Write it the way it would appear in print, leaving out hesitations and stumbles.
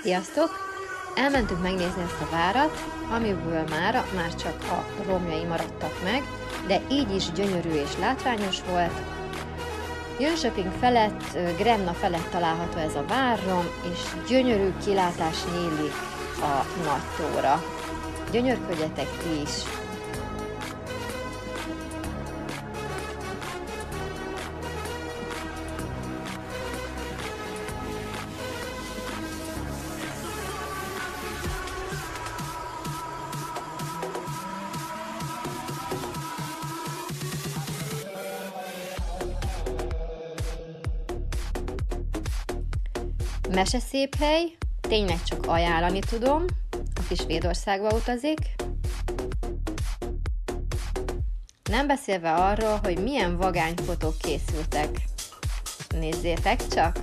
Sziasztok! Elmentünk megnézni ezt a várat, amiből már csak a romjai maradtak meg, de így is gyönyörű és látványos volt. Jönköping felett, Grenna felett található ez a várrom, és gyönyörű kilátás nyílik a Nagy-tóra. Gyönyörködjetek ti is! Meseszép hely, tényleg csak ajánlani tudom, aki Svédországba utazik. Nem beszélve arról, hogy milyen vagány fotók készültek. Nézzétek csak!